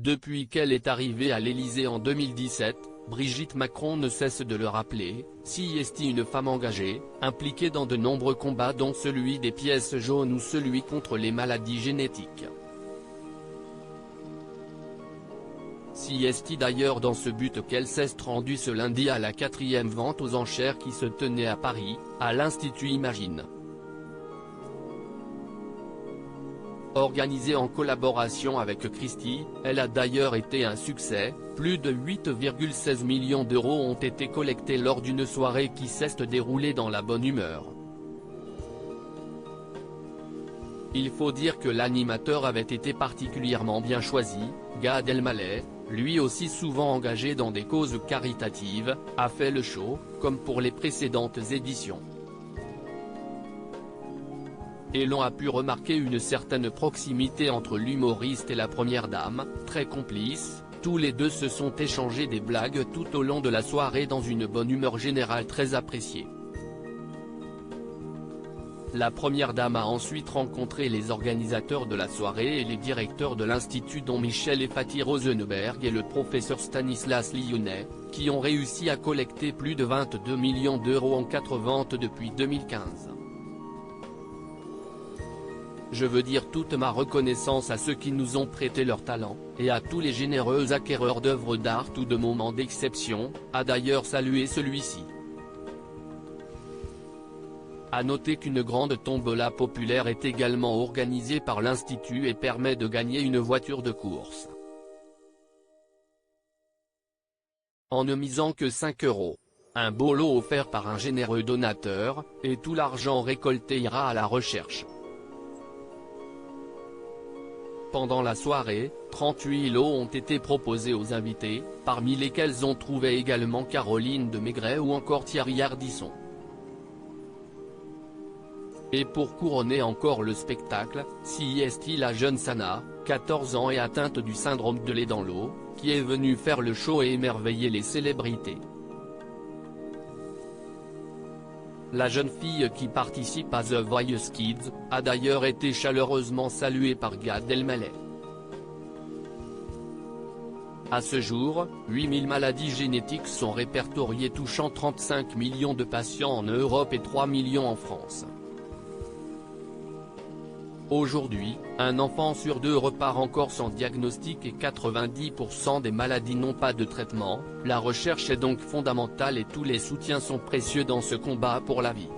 Depuis qu'elle est arrivée à l'Élysée en 2017, Brigitte Macron ne cesse de le rappeler, CIST une femme engagée, impliquée dans de nombreux combats dont celui des pièces jaunes ou celui contre les maladies génétiques. CIST d'ailleurs dans ce but qu'elle s'est rendue ce lundi à la 4e vente aux enchères qui se tenait à Paris, à l'Institut Imagine. Organisée en collaboration avec Christie, elle a d'ailleurs été un succès, plus de 8,16 millions d'euros ont été collectés lors d'une soirée qui s'est déroulée dans la bonne humeur. Il faut dire que l'animateur avait été particulièrement bien choisi, Gad Elmaleh, lui aussi souvent engagé dans des causes caritatives, a fait le show, comme pour les précédentes éditions. Et l'on a pu remarquer une certaine proximité entre l'humoriste et la première dame, très complices, tous les deux se sont échangés des blagues tout au long de la soirée dans une bonne humeur générale très appréciée. La première dame a ensuite rencontré les organisateurs de la soirée et les directeurs de l'Institut dont Michel et Fatih Rosenberg et le professeur Stanislas Lyonnais, qui ont réussi à collecter plus de 22 millions d'euros en 4 ventes depuis 2015. Je veux dire toute ma reconnaissance à ceux qui nous ont prêté leur talent, et à tous les généreux acquéreurs d'œuvres d'art ou de moments d'exception, a d'ailleurs salué celui-ci. À noter qu'une grande tombola populaire est également organisée par l'Institut et permet de gagner une voiture de course. En ne misant que 5 €. Un beau lot offert par un généreux donateur, et tout l'argent récolté ira à la recherche. Pendant la soirée, 38 lots ont été proposés aux invités, parmi lesquels on trouvait également Caroline de Maigret ou encore Thierry Ardisson. Et pour couronner encore le spectacle, CIST la jeune Sana, 14 ans et atteinte du syndrome de lait dans l'eau, qui est venue faire le show et émerveiller les célébrités. La jeune fille qui participe à The Voice Kids, a d'ailleurs été chaleureusement saluée par Gad Elmaleh. À ce jour, 8000 maladies génétiques sont répertoriées touchant 35 millions de patients en Europe et 3 millions en France. Aujourd'hui, un enfant sur 2 repart encore sans diagnostic et 90% des maladies n'ont pas de traitement. La recherche est donc fondamentale et tous les soutiens sont précieux dans ce combat pour la vie.